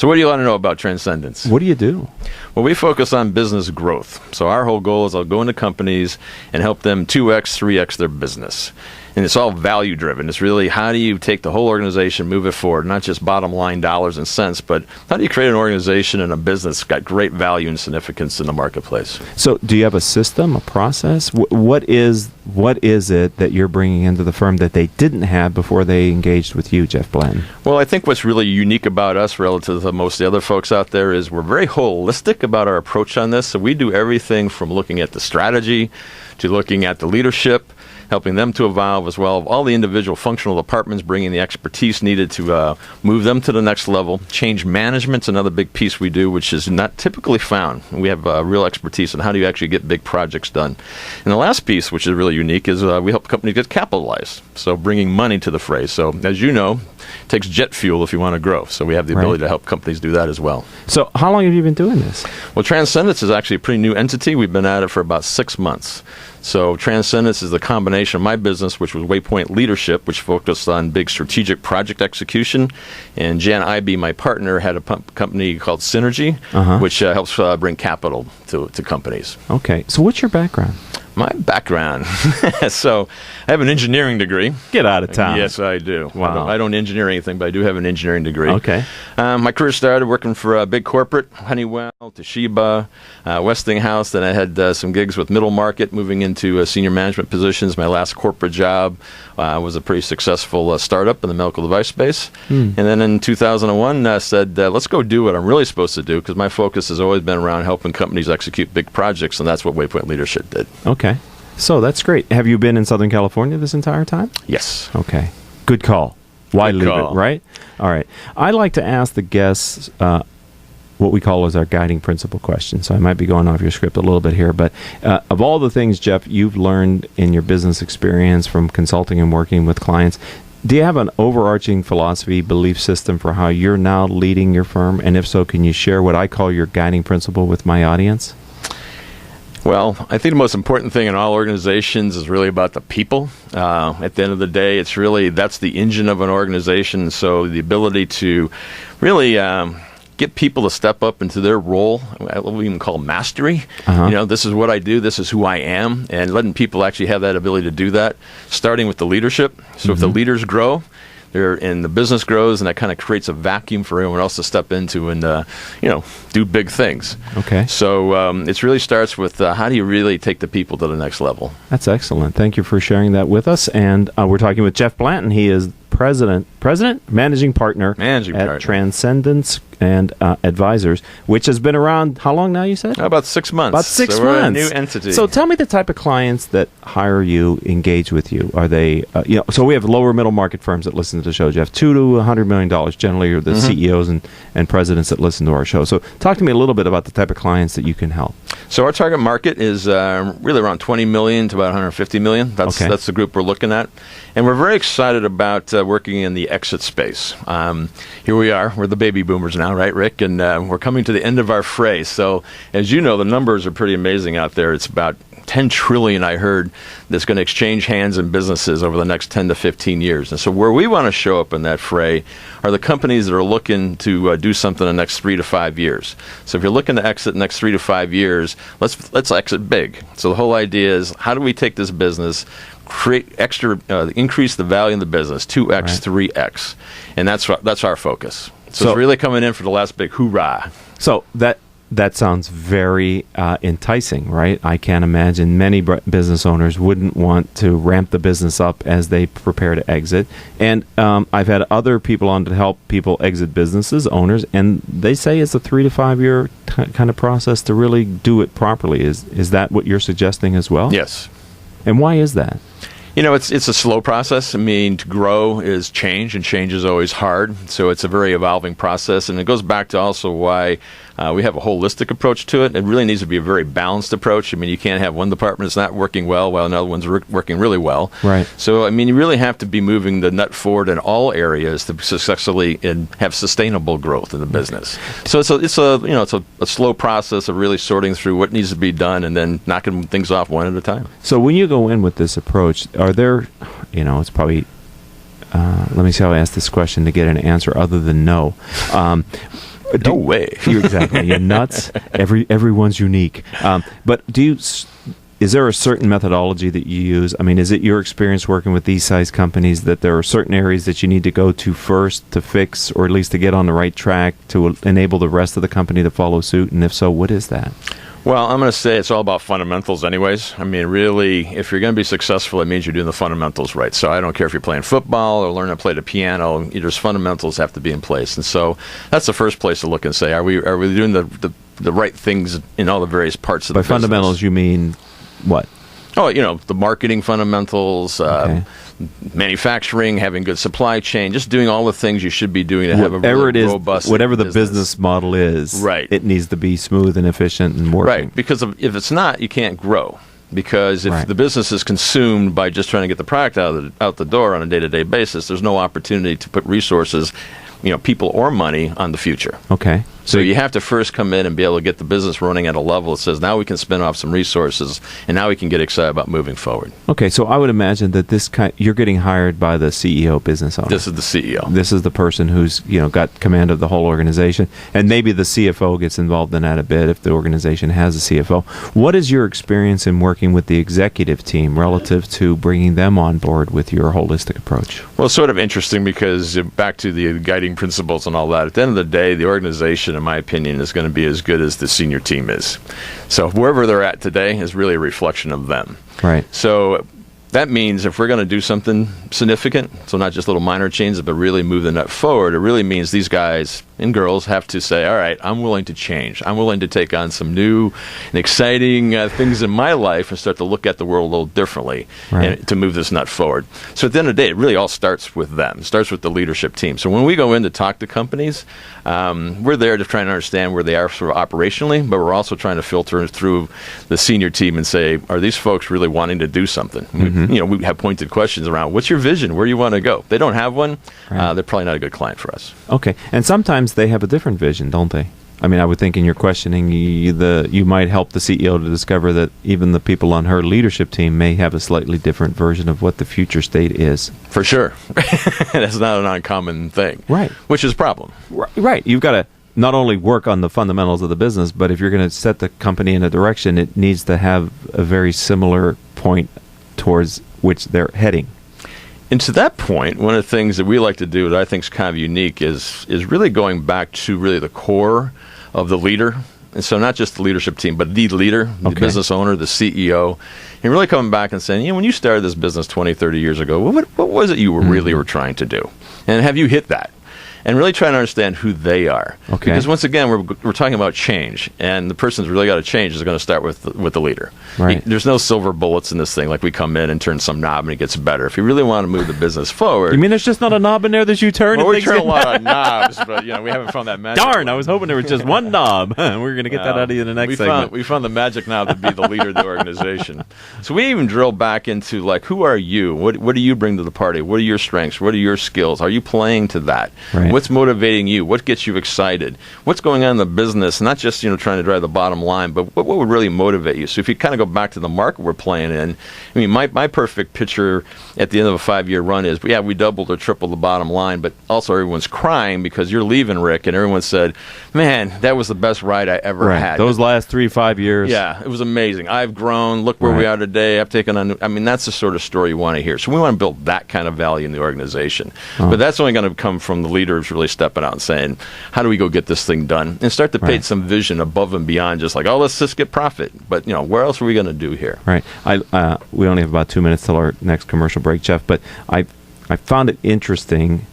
So what do you want to know about Transcendence? What do you do? Well, we focus on business growth. So our whole goal is I'll go into companies and help them 2x, 3x their business. And it's all value driven. It's really how do you take the whole organization, move it forward, not just bottom line dollars and cents, but how do you create an organization and a business that's got great value and significance in the marketplace. So do you have a system, a process? What is it that you're bringing into the firm that they didn't have before they engaged with you, Jeff Blanton? Well, I think what's really unique about us relative to most of the other folks out there is we're very holistic about our approach on this. So we do everything from looking at the strategy to looking at the leadership, helping them to evolve, as well as all the individual functional departments, bringing the expertise needed to move them to the next level. Change management's another big piece we do, which is not typically found. We have real expertise in how do you actually get big projects done. And the last piece, which is really unique, is we help companies get capitalized, so bringing money to the fray. So, as you know, it takes jet fuel if you want to grow. So we have the ability to help companies do that as well. So how long have you been doing this? Well, Transcendence is actually a pretty new entity. We've been at it for about 6 months. So Transcendence is the combination of my business, which was Waypoint Leadership, which focused on big strategic project execution. And Jan Ibe, my partner, had a company called Synergy, which helps bring capital to companies. Okay. So what's your background? My background. So I have an engineering degree. Get out of town. Yes, I do. Wow. I don't engineer anything, but I do have an engineering degree. Okay. My career started working for a big corporate, Honeywell, Toshiba, Westinghouse. Then I had some gigs with middle market, moving into senior management positions. My last corporate job was a pretty successful startup in the medical device space. And then in 2001, I said, let's go do what I'm really supposed to do, because my focus has always been around helping companies execute big projects, and that's what Waypoint Leadership did. Okay. So that's great. Have you been in Southern California this entire time? Yes. Okay. Good call. Why leave it, right? All right. I like to ask the guests what we call as our guiding principle question. So I might be going off your script a little bit here, but of all the things, Jeff, you've learned in your business experience from consulting and working with clients, do you have an overarching philosophy, belief system for how you're now leading your firm? And if so, can you share what I call your guiding principle with my audience? Well, I think the most important thing in all organizations is really about the people. At the end of the day, it's really, that's the engine of an organization. So the ability to really get people to step up into their role, what we even call mastery. You know, this is what I do, this is who I am, and letting people actually have that ability to do that, starting with the leadership. So if the leaders grow, and the business grows, and that kind of creates a vacuum for everyone else to step into and, do big things. Okay. So it really starts with how do you really take the people to the next level? That's excellent. Thank you for sharing that with us. And we're talking with Jeff Blanton. He is managing partner at Transcendence and Advisors, which has been around how long now, you said? About 6 months. About 6 so months. We're a new entity. So tell me the type of clients that hire you, engage with you. Are they, so we have lower middle market firms that listen to the show, Jeff, $2 to $100 million generally are the CEOs and presidents that listen to our show. So talk to me a little bit about the type of clients that you can help. So our target market is really around 20 million to about 150 million. That's the group we're looking at. And we're very excited about working in the exit space. Here we are. We're the baby boomers now, right, Rick? And we're coming to the end of our fray. So as you know, the numbers are pretty amazing out there. It's about 10 trillion, I heard, that's going to exchange hands in businesses over the next 10 to 15 years. And so where we want to show up in that fray are the companies that are looking to do something in the next 3 to 5 years. So if you're looking to exit the next 3 to 5 years, let's exit big. So the whole idea is, how do we take this business, create extra, increase the value in the business, 2x, 3x. And that's our focus. So it's really coming in for the last big hoorah. So that sounds very enticing, right? I can't imagine many business owners wouldn't want to ramp the business up as they prepare to exit. And I've had other people on to help people exit businesses, owners, and they say it's a 3 to 5 year kind of process to really do it properly. Is that what you're suggesting as well? Yes. And why is that? You know, it's a slow process. I mean, to grow is change, and change is always hard. So it's a very evolving process, and it goes back to also why we have a holistic approach to it. It really needs to be a very balanced approach. I mean, you can't have one department that's not working well while another one's working really well. Right. So, I mean, you really have to be moving the nut forward in all areas to successfully and have sustainable growth in the business. So it's a slow process of really sorting through what needs to be done and then knocking things off one at a time. So when you go in with this approach, are there, it's probably, let me see how I ask this question to get an answer other than no. No way. Exactly. You're nuts. Everyone's unique. But is there a certain methodology that you use? I mean, is it your experience working with these size companies that there are certain areas that you need to go to first to fix, or at least to get on the right track to enable the rest of the company to follow suit? And if so, what is that? Well, I'm going to say it's all about fundamentals anyways. I mean, really, if you're going to be successful, it means you're doing the fundamentals right. So I don't care if you're playing football or learning to play the piano, there's fundamentals have to be in place. And so that's the first place to look and say, are we doing the right things in all the various parts of the business? By fundamentals, you mean what? Oh, the marketing fundamentals, manufacturing, having good supply chain, just doing all the things you should be doing to have a really robust whatever the business model is, right. It needs to be smooth and efficient and working. Right, because if it's not, you can't grow. Because if the business is consumed by just trying to get the product out the door on a day-to-day basis, there's no opportunity to put resources, people or money on the future. Okay. So you have to first come in and be able to get the business running at a level that says, now we can spin off some resources, and now we can get excited about moving forward. Okay, so I would imagine that you're getting hired by the CEO, business owner. This is the CEO. This is the person who's got command of the whole organization, and maybe the CFO gets involved in that a bit if the organization has a CFO. What is your experience in working with the executive team relative to bringing them on board with your holistic approach? Well, it's sort of interesting because back to the guiding principles and all that, at the end of the day, the organization, in my opinion, is going to be as good as the senior team is. So wherever they're at today is really a reflection of them. Right. So that means if we're going to do something significant, so not just little minor changes, but really move the nut forward, it really means these guys and girls have to say, all right, I'm willing to change. I'm willing to take on some new and exciting things in my life and start to look at the world a little differently and to move this nut forward. So at the end of the day, it really all starts with them. It starts with the leadership team. So when we go in to talk to companies, we're there to try and understand where they are sort of operationally, but we're also trying to filter through the senior team and say, are these folks really wanting to do something? Mm-hmm. We have pointed questions around, what's your vision? Where do you want to go? If they don't have one, they're probably not a good client for us. Okay. And sometimes they have a different vision, don't they? I mean, I would think in your questioning, you might help the CEO to discover that even the people on her leadership team may have a slightly different version of what the future state is. For sure. That's not an uncommon thing. Right. Which is a problem. Right. You've got to not only work on the fundamentals of the business, but if you're going to set the company in a direction, it needs to have a very similar point towards which they're heading. And to that point, one of the things that we like to do that I think is kind of unique is really going back to really the core of the leader. And so not just the leadership team, but the leader, the business owner, the CEO, and really coming back and saying, when you started this business 20, 30 years ago, what was it you really were trying to do? And have you hit that? And really trying to understand who they are. Okay. Because once again, we're talking about change, and the person who's really got to change is going to start with the leader. Right. There's no silver bullets in this thing, like we come in and turn some knob and it gets better. If you really want to move the business forward... You mean there's just not a knob in there that you turn? Well, we turn a lot of knobs, but we haven't found that magic. Darn, I was hoping there was just one knob. We're going to get that out of you in the next segment. We found the magic knob to be the leader of the organization. So we even drill back into, who are you? What do you bring to the party? What are your strengths? What are your skills? Are you playing to that? Right. What's motivating you? What gets you excited? What's going on in the business? Not just trying to drive the bottom line, but what would really motivate you? So if you kind of go back to the market we're playing in, I mean, my perfect picture at the end of a 5-year run is, we doubled or tripled the bottom line, but also everyone's crying because you're leaving, Rick, and everyone said, man, that was the best ride I ever had. Those last 3-5 years. Yeah, it was amazing. I've grown. Look where we are today. I've taken on. I mean, that's the sort of story you want to hear. So we want to build that kind of value in the organization. But that's only going to come from the leaders really stepping out and saying, how do we go get this thing done? And start to paint some vision above and beyond just let's just get profit. But, where else are we going to do here? Right. We only have about 2 minutes till our next commercial break, Jeff, but I found it interesting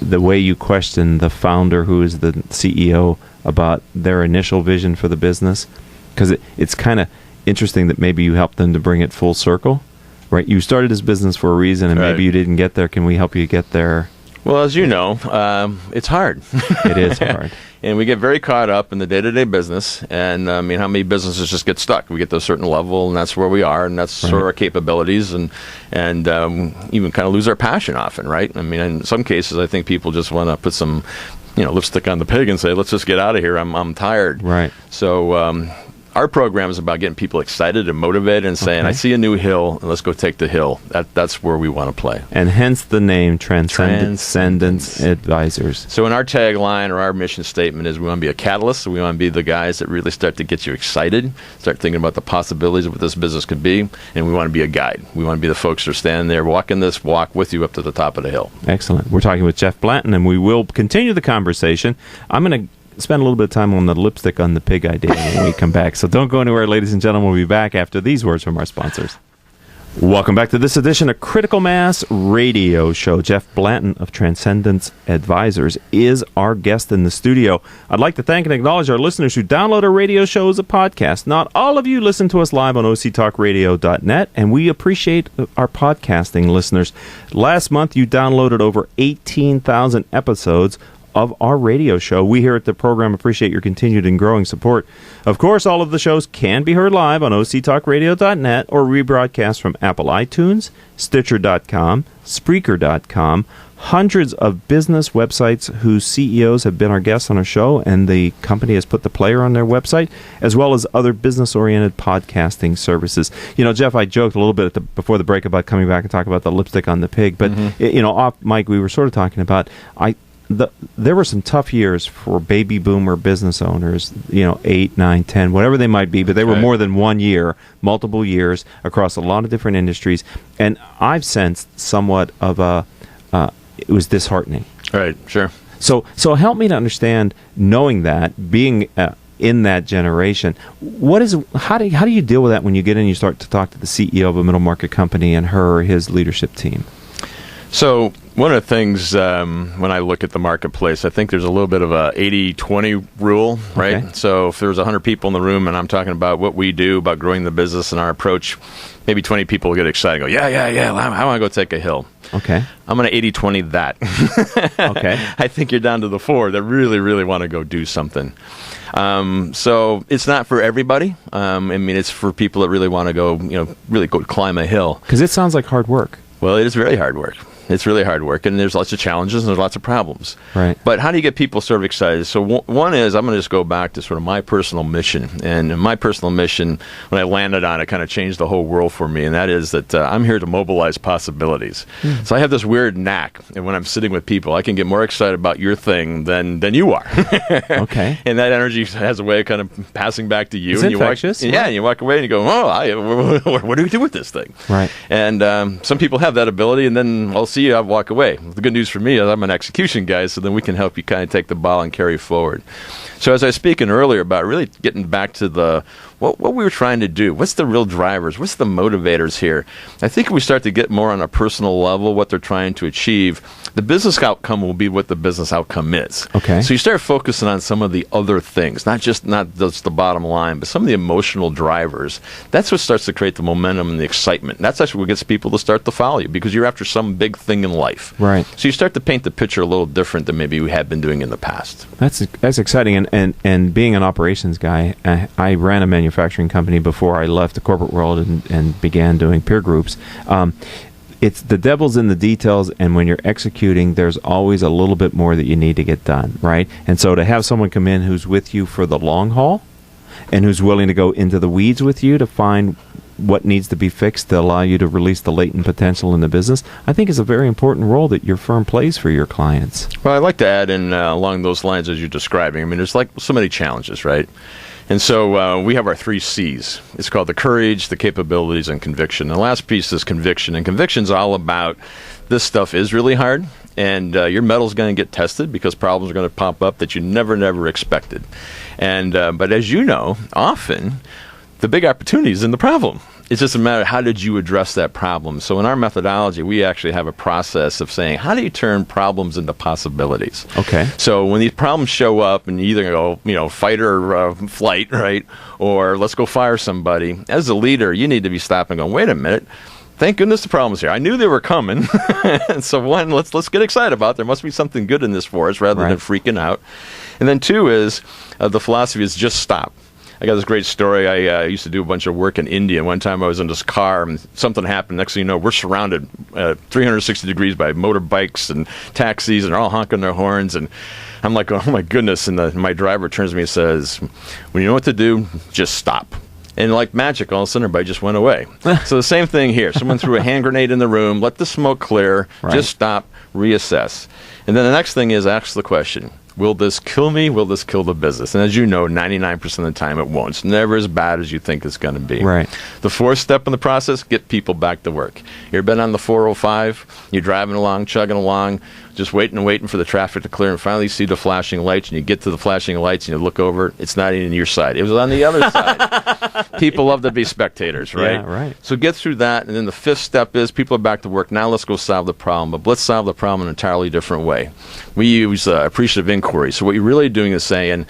the way you questioned the founder, who is the CEO, about their initial vision for the business, because it's kind of interesting that maybe you helped them to bring it full circle, right? You started this business for a reason, and maybe you didn't get there. Can we help you get there? Well, as you know, it's hard. It is hard. And we get very caught up in the day-to-day business. And, how many businesses just get stuck? We get to a certain level, and that's where we are, and that's sort of our capabilities, and even kind of lose our passion often, right? I mean, in some cases, I think people just want to put some, lipstick on the pig and say, let's just get out of here. I'm tired. Right. So... our program is about getting people excited and motivated and saying, I see a new hill, and let's go take the hill. That's where we want to play. And hence the name Transcendence Advisors. So in our tagline or our mission statement is we want to be a catalyst. So we want to be the guys that really start to get you excited, start thinking about the possibilities of what this business could be, and we want to be a guide. We want to be the folks that are standing there walking this walk with you up to the top of the hill. Excellent. We're talking with Jeff Blanton, and we will continue the conversation. I'm going to spend a little bit of time on the lipstick on the pig idea when we come back. So don't go anywhere, ladies and gentlemen. We'll be back after these words from our sponsors. Welcome back to this edition of Critical Mass Radio Show. Jeff Blanton of Transcendence Advisors is our guest in the studio. I'd like to thank and acknowledge our listeners who download our radio show as a podcast. Not all of you listen to us live on octalkradio.net, and we appreciate our podcasting listeners. Last month, you downloaded over 18,000 episodes of our radio show. We here at the program appreciate your continued and growing support. Of course, all of the shows can be heard live on octalkradio.net or rebroadcast from Apple iTunes, Stitcher.com, Spreaker.com, hundreds of business websites whose CEOs have been our guests on our show, and the company has put the player on their website, as well as other business-oriented podcasting services. You know, Jeff, I joked a little bit before the break about coming back and talk about the lipstick on the pig, but, off mic, we were sort of talking about, there were some tough years for baby boomer business owners, 8, 9, 10, whatever they might be, but they were more than 1 year, multiple years across a lot of different industries. And I've sensed somewhat of it was disheartening. Right, sure. So help me to understand, knowing that, being in that generation, how do you deal with that when you get in and you start to talk to the CEO of a middle market company and her or his leadership team? So one of the things when I look at the marketplace, I think there's a little bit of a 80-20 rule, right? Okay. So if there's 100 people in the room and I'm talking about what we do, about growing the business and our approach, maybe 20 people will get excited and go, yeah, I want to go take a hill. Okay. I'm going to 80-20 that. Okay. I think you're down to the 4 that really, really want to go do something. So it's not for everybody. It's for people that really want to go, really go climb a hill. Because it sounds like hard work. Well, it is really hard work. It's really hard work, and there's lots of challenges and there's lots of problems. Right. But how do you get people sort of excited? So one is, I'm going to just go back to sort of my personal mission. And my personal mission, when I landed on it, kind of changed the whole world for me, and that is that I'm here to mobilize possibilities. So I have this weird knack, and when I'm sitting with people, I can get more excited about your thing than you are. Okay. And that energy has a way of kind of passing back to you. It's infectious. And you walk away and you go, what do we do with this thing? Right. And some people have that ability, and then I'll see you, I'll walk away. The good news for me is I'm an execution guy, so then we can help you kind of take the ball and carry forward. So as I was speaking earlier about really getting back to what we were trying to do, what's the real drivers, what's the motivators here? I think if we start to get more on a personal level, what they're trying to achieve, the business outcome will be what the business outcome is. Okay. So you start focusing on some of the other things, not just the bottom line, but some of the emotional drivers. That's what starts to create the momentum and the excitement. And that's actually what gets people to start to follow you, because you're after some big thing in life. Right. So you start to paint the picture a little different than maybe we had been doing in the past. That's exciting. And being an operations guy, I ran a manufacturing company before I left the corporate world and began doing peer groups. It's the devil's in the details, and when you're executing, there's always a little bit more that you need to get done, right? And so to have someone come in who's with you for the long haul and who's willing to go into the weeds with you to find what needs to be fixed to allow you to release the latent potential in the business, I think is a very important role that your firm plays for your clients. Well, I'd like to add in along those lines as you're describing. There's like so many challenges, right? And so we have our 3 C's. It's called the courage, the capabilities, and conviction. The last piece is conviction. And conviction's all about this stuff is really hard, and your metal's going to get tested because problems are going to pop up that you never expected. And but as you know, often the big opportunity is in the problem. It's just a matter of how did you address that problem. So in our methodology, we actually have a process of saying, how do you turn problems into possibilities? Okay. So when these problems show up and you either go, fight or flight, right? Or let's go fire somebody. As a leader, you need to be stopping and going, wait a minute. Thank goodness the problem's here. I knew they were coming. And so one, let's get excited about it. There must be something good in this for us rather than freaking out. And then 2 is the philosophy is just stop. I got this great story. I used to do a bunch of work in India. One time I was in this car and something happened. Next thing you know, we're surrounded 360 degrees by motorbikes and taxis, and they're all honking their horns. And I'm like, oh my goodness. And my driver turns to me and says, when you know what to do, just stop. And like magic, all of a sudden, everybody just went away. So the same thing here. Someone threw a hand grenade in the room, let the smoke clear, just stop, reassess. And then the next thing is ask the question, will this kill me? Will this kill the business? And as you know, 99% of the time it won't. It's never as bad as you think it's going to be. Right. The fourth step in the process, get people back to work. You've been on the 405, you're driving along, chugging along, just waiting and waiting for the traffic to clear, and finally you see the flashing lights, and you get to the flashing lights, and you look over, it's not even your side. It was on the other side. People love to be spectators, right? Yeah, right. So get through that, and then the fifth step is people are back to work. Now let's go solve the problem, but let's solve the problem in an entirely different way. We use appreciative inquiry. So what you're really doing is saying,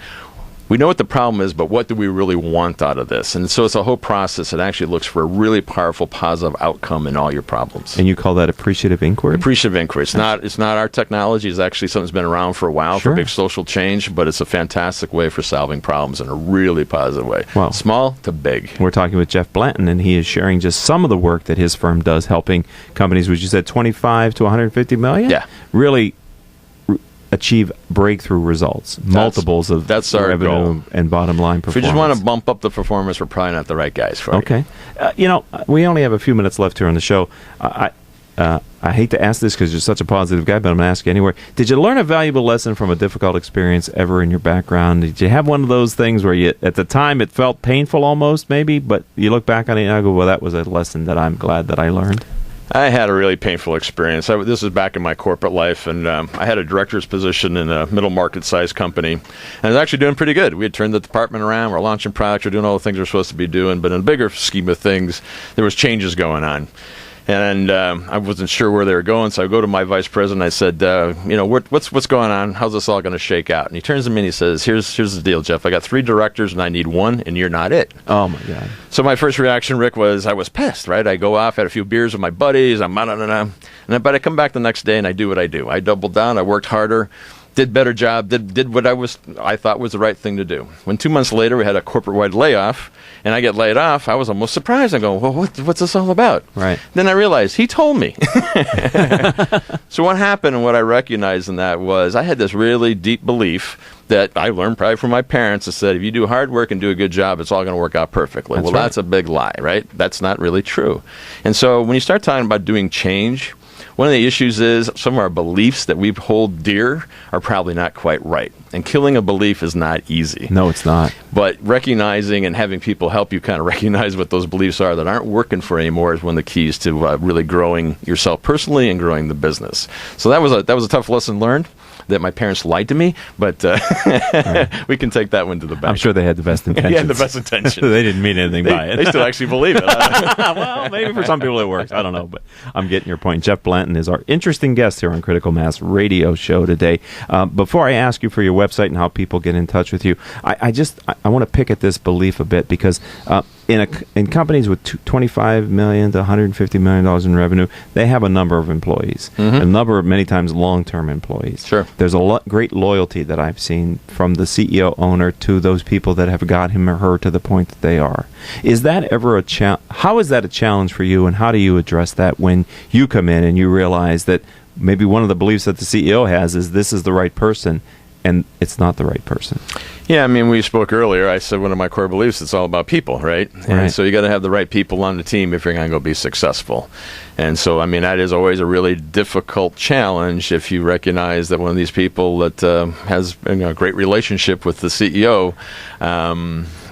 we know what the problem is, but what do we really want out of this? And so it's a whole process that actually looks for a really powerful, positive outcome in all your problems. And you call that appreciative inquiry? Appreciative inquiry. It's not our technology. It's actually something that's been around for a while for big social change, but it's a fantastic way for solving problems in a really positive way. Wow. Small to big. We're talking with Jeff Blanton, and he is sharing just some of the work that his firm does, helping companies, which you said 25 to 150 million? Yeah. Really achieve breakthrough results, multiples of that's our revenue goal. And bottom line performance. If we just want to bump up the performance, we're probably not the right guys for it. Okay. We only have a few minutes left here on the show. I hate to ask this because you're such a positive guy, but I'm going to ask you anyway. Did you learn a valuable lesson from a difficult experience ever in your background? Did you have one of those things where you, at the time it felt painful almost maybe, but you look back on it and I go, well, that was a lesson that I'm glad that I learned? I had a really painful experience. This was back in my corporate life, and I had a director's position in a middle market size company, and I was actually doing pretty good. We had turned the department around. We're launching products. We're doing all the things we're supposed to be doing, but in a bigger scheme of things, there was changes going on. And I wasn't sure where they were going, so I go to my vice president. I said, what's going on? How's this all going to shake out? And he turns to me and he says, here's the deal, Jeff. I got 3 directors, and I need 1, and you're not it. Oh, my God. So my first reaction, Rick, was I was pissed, right? I go off, had a few beers with my buddies, but I come back the next day, and I do what I do. I doubled down. I worked harder. Did better job, did what I thought was the right thing to do. When 2 months later we had a corporate-wide layoff, and I get laid off, I was almost surprised. I go, well, what's this all about? Right. Then I realized he told me. So what happened and what I recognized in that was I had this really deep belief that I learned probably from my parents that said, if you do hard work and do a good job, it's all going to work out perfectly. That's a big lie, right? That's not really true. And so when you start talking about doing change, one of the issues is some of our beliefs that we hold dear are probably not quite right. And killing a belief is not easy. No, it's not. But recognizing and having people help you kind of recognize what those beliefs are that aren't working for anymore is one of the keys to really growing yourself personally and growing the business. So that was a tough lesson learned. That my parents lied to me, but we can take that one to the bank. I'm sure they had the best intentions. Yeah, the best intentions. They didn't mean anything by it. They still actually believe it. Well, maybe for some people it works. I don't know, but I'm getting your point. Jeff Blanton is our interesting guest here on Critical Mass Radio Show today. Before I ask you for your website and how people get in touch with you, I want to pick at this belief a bit because in companies with $25 million to $150 million in revenue, they have a number of employees, a number of many times long-term employees. Sure. There's a great loyalty that I've seen from the CEO owner to those people that have got him or her to the point that they are. Is that ever a challenge? How is that a challenge for you, and how do you address that when you come in and you realize that maybe one of the beliefs that the CEO has is this is the right person, and it's not the right person? Yeah, I mean, we spoke earlier. I said one of my core beliefs, it's all about people, right? And so you got to have the right people on the team if you're going to go be successful. And so, I mean, that is always a really difficult challenge if you recognize that one of these people that has a great relationship with the CEO,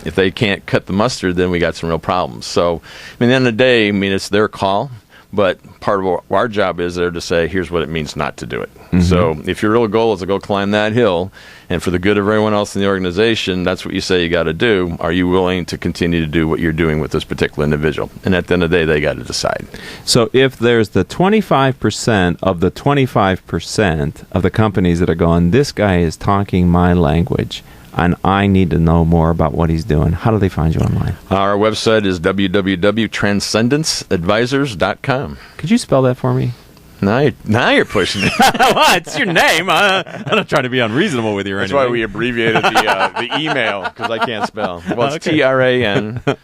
if they can't cut the mustard, then we got some real problems. So, I mean, at the end of the day, I mean, it's their call. But part of our job is there to say, here's what it means not to do it. So if your real goal is to go climb that hill, and for the good of everyone else in the organization, that's what you say you got to do. Are you willing to continue to do what you're doing with this particular individual? And at the end of the day, they got to decide. So if there's the 25% of the 25% of the companies that are going, this guy is talking my language, and I need to know more about what he's doing, how do they find you online? Our website is www.transcendenceadvisors.com. Could you spell that for me? Now you're pushing it. Well, it's your name. I'm not trying to be unreasonable with you or anything. That's why we abbreviated the email, because I can't spell. Well, it's TRANCENDENCE.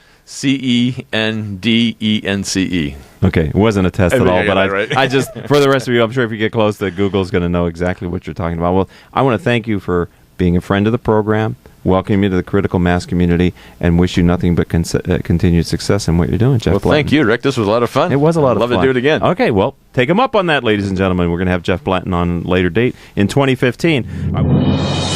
Okay, it wasn't a test at all, but right. I just, for the rest of you, I'm sure if you get close to Google's going to know exactly what you're talking about. Well, I want to thank you for being a friend of the program, welcome you to the critical mass community, and wish you nothing but continued success in what you're doing, Jeff. Well, Blanton. Thank you, Rick. This was a lot of fun. It was a lot of fun. fun. Love to do it again. Okay, well, take him up on that, ladies and gentlemen. We're going to have Jeff Blanton on a later date in 2015.